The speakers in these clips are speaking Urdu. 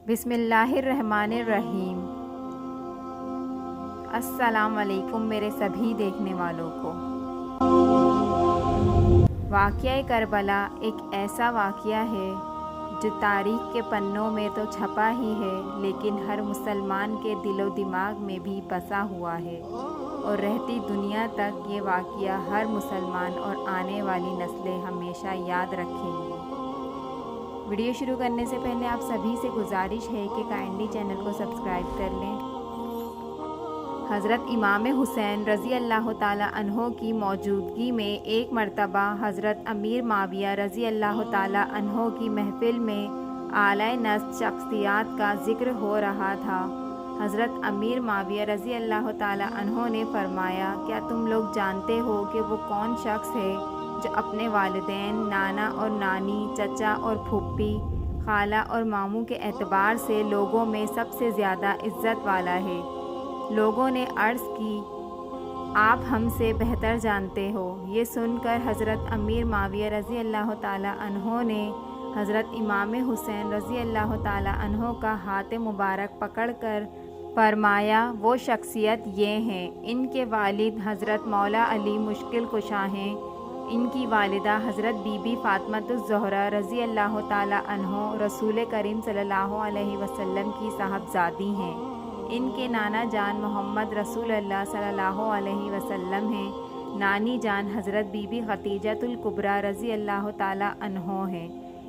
بسم اللہ الرحمن الرحیم۔ السلام علیکم میرے سبھی دیکھنے والوں کو۔ واقعہ کربلا ایک ایسا واقعہ ہے جو تاریخ کے پنوں میں تو چھپا ہی ہے، لیکن ہر مسلمان کے دل و دماغ میں بھی بسا ہوا ہے، اور رہتی دنیا تک یہ واقعہ ہر مسلمان اور آنے والی نسلیں ہمیشہ یاد رکھیں گی۔ ویڈیو شروع کرنے سے پہلے آپ سبھی سے گزارش ہے کہ کائنڈلی چینل کو سبسکرائب کر لیں۔ حضرت امام حسین رضی اللہ تعالیٰ عنہ کی موجودگی میں ایک مرتبہ حضرت امیر معاویہ رضی اللہ تعالیٰ عنہ کی محفل میں اعلیٰ نسب شخصیات کا ذکر ہو رہا تھا۔ حضرت امیر معاویہ رضی اللہ تعالیٰ عنہ نے فرمایا، کیا تم لوگ جانتے ہو کہ وہ کون شخص ہے جو اپنے والدین، نانا اور نانی، چچا اور پھوپھی، خالہ اور ماموں کے اعتبار سے لوگوں میں سب سے زیادہ عزت والا ہے؟ لوگوں نے عرض کی، آپ ہم سے بہتر جانتے ہو۔ یہ سن کر حضرت امیر معاویہ رضی اللہ تعالیٰ عنہ نے حضرت امام حسین رضی اللہ تعالیٰ عنہ کا ہاتھ مبارک پکڑ کر فرمایا، وہ شخصیت یہ ہیں، ان کے والد حضرت مولا علی مشکل کشا ہیں، ان کی والدہ حضرت بی بی فاطمۃ الزہرا رضی اللہ تعالیٰ عنہ رسول کریم صلی اللہ علیہ وسلم کی صاحبزادی ہیں، ان کے نانا جان محمد رسول اللہ صلی اللہ علیہ وسلم ہیں، نانی جان حضرت بی بی خدیجۃ الکبریٰ رضی اللہ تعالیٰ عنہ ہیں،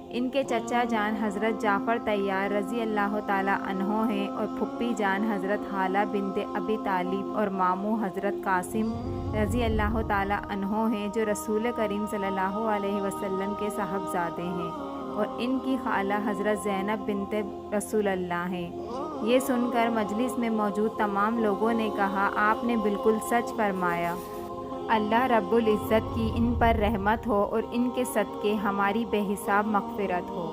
ان کے چچا جان حضرت جعفر طیار رضی اللہ تعالیٰ عنہ ہیں، اور پھوپھی جان حضرت حالہ بنت ابی طالب اور ماموں حضرت قاسم رضی اللہ تعالیٰ عنہ ہیں، جو رسول کریم صلی اللہ علیہ وسلم کے صاحبزادے ہیں، اور ان کی خالہ حضرت زینب بنت رسول اللہ ہیں۔ یہ سن کر مجلس میں موجود تمام لوگوں نے کہا، آپ نے بالکل سچ فرمایا، اللہ رب العزت کی ان پر رحمت ہو اور ان کے صدقے ہماری بے حساب مغفرت ہو۔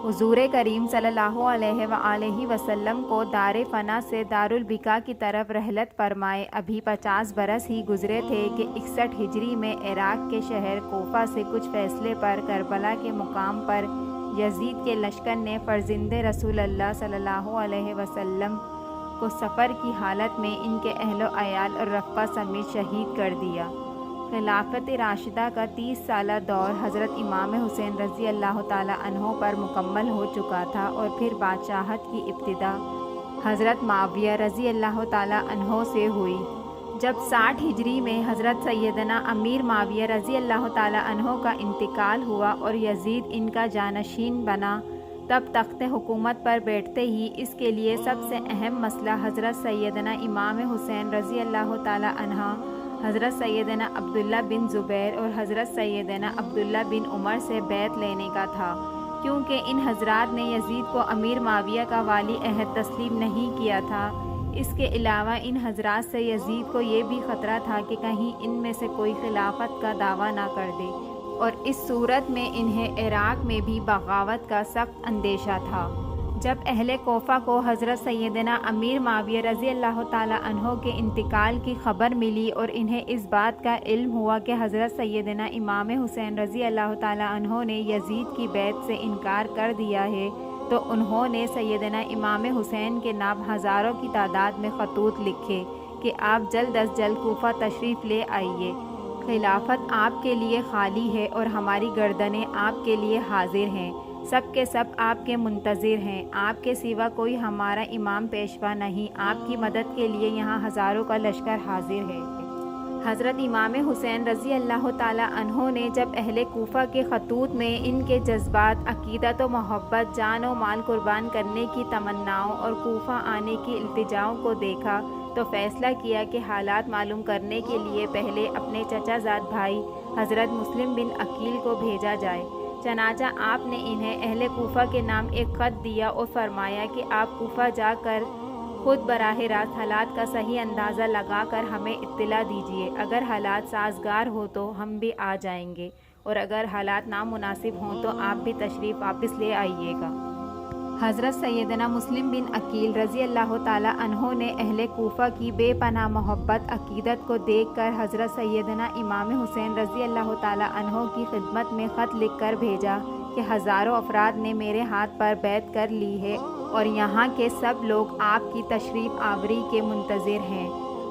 حضور کریم صلی اللہ علیہ وآلہ وسلم کو دار فنا سے دار البقاء کی طرف رحلت فرمائے ابھی 50 برس ہی گزرے تھے کہ 61 ہجری میں عراق کے شہر کوفہ سے کچھ فاصلے پر کربلا کے مقام پر یزید کے لشکر نے فرزند رسول اللہ صلی اللہ علیہ وسلم کو سفر کی حالت میں ان کے اہل و عیال اور رفقہ سمیت شہید کر دیا۔ خلافت راشدہ کا 30 سالہ دور حضرت امام حسین رضی اللہ تعالیٰ عنہ پر مکمل ہو چکا تھا، اور پھر بادشاہت کی ابتدا حضرت معاویہ رضی اللہ تعالیٰ عنہ سے ہوئی۔ جب 60 ہجری میں حضرت سیدنا امیر معاویہ رضی اللہ تعالیٰ عنہ کا انتقال ہوا اور یزید ان کا جانشین بنا، تب تخت حکومت پر بیٹھتے ہی اس کے لیے سب سے اہم مسئلہ حضرت سیدنا امام حسین رضی اللہ تعالیٰ عنہ، حضرت سیدنا عبداللہ بن زبیر اور حضرت سیدنا عبداللہ بن عمر سے بیعت لینے کا تھا، کیونکہ ان حضرات نے یزید کو امیر معاویہ کا والی عہد تسلیم نہیں کیا تھا۔ اس کے علاوہ ان حضرات سے یزید کو یہ بھی خطرہ تھا کہ کہیں ان میں سے کوئی خلافت کا دعویٰ نہ کر دے، اور اس صورت میں انہیں عراق میں بھی بغاوت کا سخت اندیشہ تھا۔ جب اہل کوفہ کو حضرت سیدنا امیر معاویہ رضی اللہ تعالیٰ عنہ کے انتقال کی خبر ملی اور انہیں اس بات کا علم ہوا کہ حضرت سیدنا امام حسین رضی اللہ تعالیٰ عنہ نے یزید کی بیعت سے انکار کر دیا ہے، تو انہوں نے سیدنا امام حسین کے نام ہزاروں کی تعداد میں خطوط لکھے کہ آپ جلد از جلد کوفہ تشریف لے آئیے، خلافت آپ کے لیے خالی ہے اور ہماری گردنیں آپ کے لیے حاضر ہیں، سب کے سب آپ کے منتظر ہیں، آپ کے سوا کوئی ہمارا امام پیشوا نہیں، آپ کی مدد کے لیے یہاں ہزاروں کا لشکر حاضر ہے۔ حضرت امام حسین رضی اللہ تعالیٰ عنہ نے جب اہل کوفہ کے خطوط میں ان کے جذبات، عقیدت و محبت، جان و مال قربان کرنے کی تمناؤں اور کوفہ آنے کی التجاؤں کو دیکھا، تو فیصلہ کیا کہ حالات معلوم کرنے کے لیے پہلے اپنے چچا زاد بھائی حضرت مسلم بن عقیل کو بھیجا جائے۔ چنانچہ آپ نے انہیں اہل کوفہ کے نام ایک خط دیا اور فرمایا کہ آپ کوفہ جا کر خود براہ راست حالات کا صحیح اندازہ لگا کر ہمیں اطلاع دیجیے، اگر حالات سازگار ہو تو ہم بھی آ جائیں گے، اور اگر حالات نامناسب ہوں تو آپ بھی تشریف واپس لے آئیے گا۔ حضرت سیدنا مسلم بن عقیل رضی اللہ تعالیٰ عنہ نے اہل کوفہ کی بے پناہ محبت عقیدت کو دیکھ کر حضرت سیدنا امام حسین رضی اللہ تعالیٰ عنہ کی خدمت میں خط لکھ کر بھیجا کہ ہزاروں افراد نے میرے ہاتھ پر بیعت کر لی ہے، اور یہاں کے سب لوگ آپ کی تشریف آوری کے منتظر ہیں۔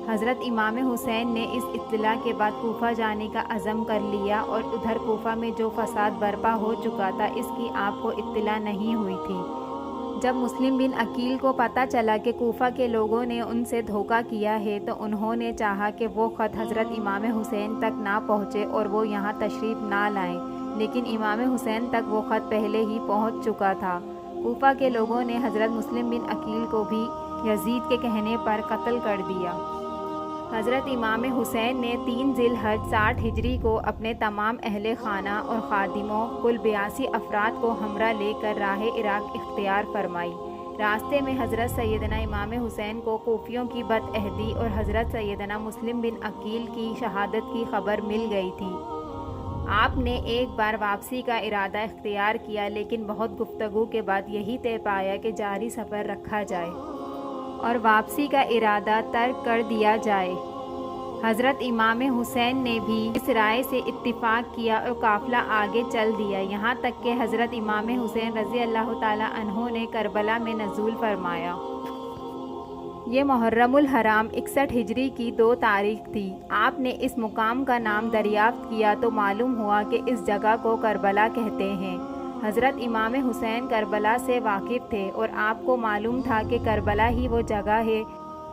حضرت امام حسین نے اس اطلاع کے بعد کوفہ جانے کا عزم کر لیا، اور ادھر کوفہ میں جو فساد برپا ہو چکا تھا اس کی آپ کو اطلاع نہیں ہوئی تھی۔ جب مسلم بن عقیل کو پتہ چلا کہ کوفہ کے لوگوں نے ان سے دھوکہ کیا ہے تو انہوں نے چاہا کہ وہ خط حضرت امام حسین تک نہ پہنچے اور وہ یہاں تشریف نہ لائیں، لیکن امام حسین تک وہ خط پہلے ہی پہنچ چکا تھا۔ کوفہ کے لوگوں نے حضرت مسلم بن عقیل کو بھی یزید کے کہنے پر قتل کر دیا۔ حضرت امام حسین نے 3 ذی الحجہ 60 ہجری کو اپنے تمام اہل خانہ اور خادموں کل 82 افراد کو ہمراہ لے کر راہ عراق اختیار فرمائی۔ راستے میں حضرت سیدنا امام حسین کو کوفیوں کی بدعہدی اور حضرت سیدنا مسلم بن عقیل کی شہادت کی خبر مل گئی تھی۔ آپ نے ایک بار واپسی کا ارادہ اختیار کیا، لیکن بہت گفتگو کے بعد یہی طے پایا کہ جاری سفر رکھا جائے اور واپسی کا ارادہ ترک کر دیا جائے۔ حضرت امام حسین نے بھی اس رائے سے اتفاق کیا اور قافلہ آگے چل دیا، یہاں تک کہ حضرت امام حسین رضی اللہ تعالی عنہ نے کربلا میں نزول فرمایا۔ یہ محرم الحرام 61 ہجری کی 2 تاریخ تھی۔ آپ نے اس مقام کا نام دریافت کیا تو معلوم ہوا کہ اس جگہ کو کربلا کہتے ہیں۔ حضرت امام حسین کربلا سے واقف تھے اور آپ کو معلوم تھا کہ کربلا ہی وہ جگہ ہے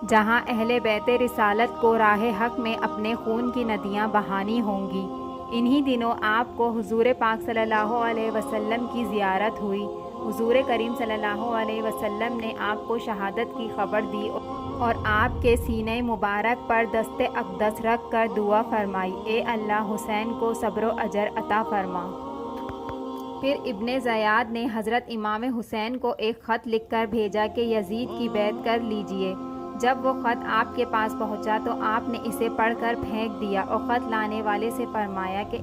جہاں اہل بیت رسالت کو راہ حق میں اپنے خون کی ندیاں بہانی ہوں گی۔ انہی دنوں آپ کو حضور پاک صلی اللہ علیہ وسلم کی زیارت ہوئی۔ حضور کریم صلی اللہ علیہ وسلم نے آپ کو شہادت کی خبر دی اور آپ کے سینہ مبارک پر دست اقدس رکھ کر دعا فرمائی، اے اللہ حسین کو صبر و اجر عطا فرما۔ پھر ابن زیاد نے حضرت امام حسین کو ایک خط لکھ کر بھیجا کہ یزید کی بیعت کر لیجئے۔ جب وہ خط آپ کے پاس پہنچا تو آپ نے اسے پڑھ کر پھینک دیا اور خط لانے والے سے فرمایا کہ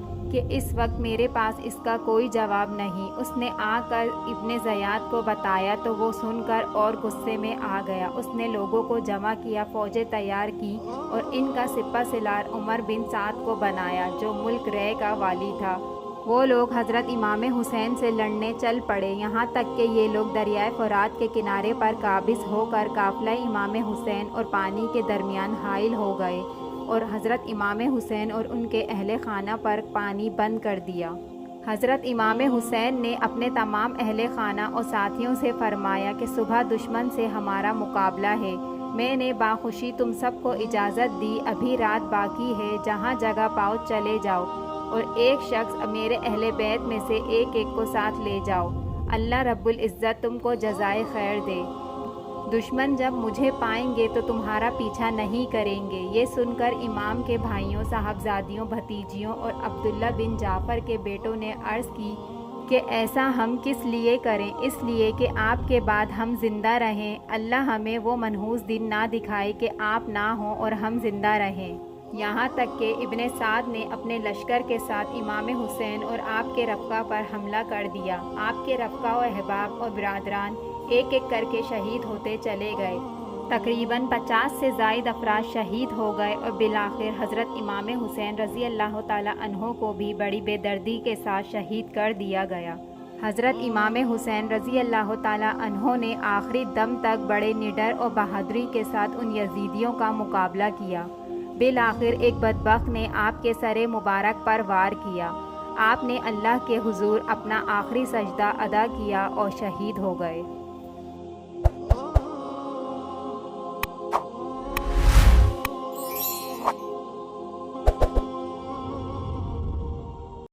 اس وقت میرے پاس اس کا کوئی جواب نہیں۔ اس نے آ کر ابن زیاد کو بتایا تو وہ سن کر اور غصے میں آ گیا۔ اس نے لوگوں کو جمع کیا، فوجیں تیار کی اور ان کا سپہ سالار عمر بن سعد کو بنایا جو ملک رے کا والی تھا۔ وہ لوگ حضرت امام حسین سے لڑنے چل پڑے، یہاں تک کہ یہ لوگ دریائے فرات کے کنارے پر قابض ہو کر قافلہ امام حسین اور پانی کے درمیان حائل ہو گئے اور حضرت امام حسین اور ان کے اہل خانہ پر پانی بند کر دیا۔ حضرت امام حسین نے اپنے تمام اہل خانہ اور ساتھیوں سے فرمایا کہ صبح دشمن سے ہمارا مقابلہ ہے۔ میں نے باخوشی تم سب کو اجازت دی، ابھی رات باقی ہے، جہاں جگہ پاؤ چلے جاؤ اور ایک شخص میرے اہل بیت میں سے ایک ایک کو ساتھ لے جاؤ۔ اللہ رب العزت تم کو جزائے خیر دے۔ دشمن جب مجھے پائیں گے تو تمہارا پیچھا نہیں کریں گے۔ یہ سن کر امام کے بھائیوں، صاحبزادیوں، بھتیجیوں اور عبداللہ بن جعفر کے بیٹوں نے عرض کی کہ ایسا ہم کس لیے کریں؟ اس لیے کہ آپ کے بعد ہم زندہ رہیں۔ اللہ ہمیں وہ منحوس دن نہ دکھائے کہ آپ نہ ہوں اور ہم زندہ رہیں۔ یہاں تک کہ ابن سعد نے اپنے لشکر کے ساتھ امام حسین اور آپ کے رفقا پر حملہ کر دیا۔ آپ کے رفقا و احباب اور برادران ایک ایک کر کے شہید ہوتے چلے گئے۔ تقریباً 50 سے زائد افراد شہید ہو گئے اور بالآخر حضرت امام حسین رضی اللہ تعالی عنہ کو بھی بڑی بے دردی کے ساتھ شہید کر دیا گیا۔ حضرت امام حسین رضی اللہ تعالی عنہ نے آخری دم تک بڑے نڈر اور بہادری کے ساتھ ان یزیدیوں کا مقابلہ کیا۔ بالآخر ایک بدبخت نے آپ کے سر مبارک پر وار کیا۔ آپ نے اللہ کے حضور اپنا آخری سجدہ ادا کیا اور شہید ہو گئے۔